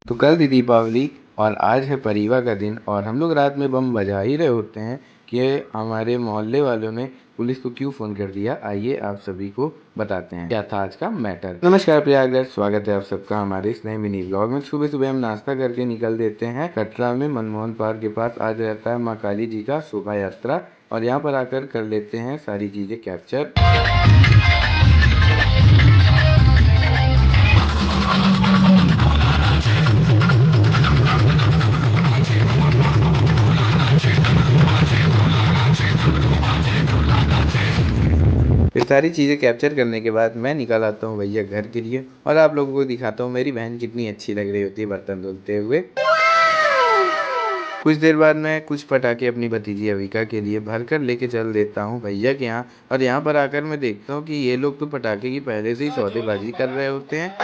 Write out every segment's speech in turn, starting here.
तो कल थी दीपावली और आज है परिवा का दिन और हम लोग रात में बम बजा ही रहे होते हैं कि हमारे मोहल्ले वालों ने पुलिस को क्यों फ़ोन कर दिया। आइए आप सभी को बताते हैं क्या था आज का मैटर। नमस्कार प्रयागराज, स्वागत है आप सबका हमारे इस नए मिनी ब्लॉग में। सुबह सुबह हम नाश्ता करके निकल देते हैं कटरा में मनमोहन पार्क के पास। आज रहता है माँ काली जी का शोभा यात्रा और यहाँ पर आकर कर लेते हैं सारी चीज़ें कैप्चर। ये सारी चीज़ें कैप्चर करने के बाद मैं निकल आता हूँ भैया घर के लिए और आप लोगों को दिखाता हूँ मेरी बहन कितनी अच्छी लग रही होती है बर्तन धुलते हुए। कुछ देर बाद मैं कुछ पटाखे अपनी भतीजी अविका के लिए भर कर लेके चल देता हूँ भैया के यहाँ और यहाँ पर आकर मैं देखता हूँ कि ये लोग तो पटाखे की पहले से ही सौदेबाजी कर रहे होते हैं।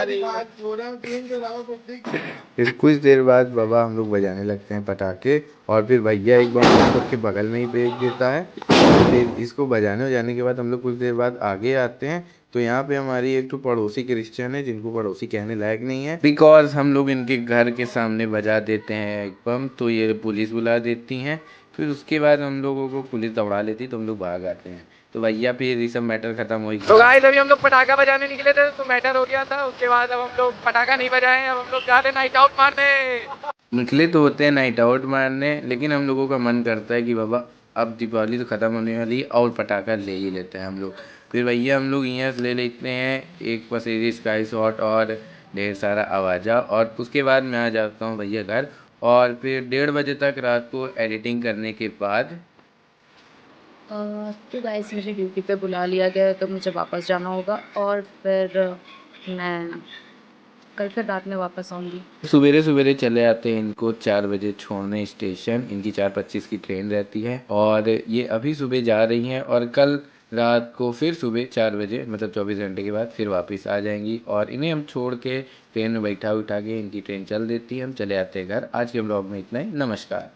फिर कुछ देर बाद बाबा हम लोग बजाने लगते हैं पटाखे और फिर भैया एक बार सबके बगल में ही फेंक देता है। फिर इसको बजाने के बाद हम लोग कुछ देर बाद आगे आते हैं तो यहाँ पे हमारी एक तो पड़ोसी क्रिश्चियन है जिनको पड़ोसी कहने लायक नहीं है बिकॉज हम लोग इनके घर के सामने बजा देते हैं एक बम तो ये पुलिस बुला देती हैं। फिर उसके बाद हम लोगों को पुलिस दौड़ा लेती तो हम लोग भाग आते हैं। तो भैया फिर ये सब मैटर खत्म हो गया। तो गाइस अभी हम लोग पटाखा बजाने निकले थे तो मैटर हो गया था। उसके बाद अब हम लोग पटाखा नहीं बजाए, अब हम लोग जा रहे नाइट आउट मारने। निकले तो होते हैं नाइट आउट मारने लेकिन हम लोगों का मन करता है कि बाबा अब दीपावली तो ख़त्म होने वाली है और पटाखा ले ही लेते हैं हम लोग। फिर भैया हम लोग यहाँ से ले लेते हैं एक पसेरी स्काई शॉट और ढेर सारा आवाज़ा और उसके बाद मैं आ जाता हूँ भैया घर और फिर 1:30 बजे तक रात को एडिटिंग करने के बाद तो गाइस मुझे ड्यूटी पे बुला लिया गया है तो मुझे वापस जाना होगा और फिर मैं कल फिर रात में वापस आऊँगी। सवेरे सवेरे चले आते हैं इनको 4 बजे छोड़ने स्टेशन। इनकी 4:25 की ट्रेन रहती है और ये अभी सुबह जा रही हैं और कल रात को फिर सुबह 4 बजे मतलब 24 घंटे के बाद फिर वापस आ जाएंगी और इन्हें हम छोड़ के ट्रेन में बैठा उठा के इनकी ट्रेन चल देती है। हम चले आते हैं घर। आज के ब्लॉग में इतना ही। नमस्कार।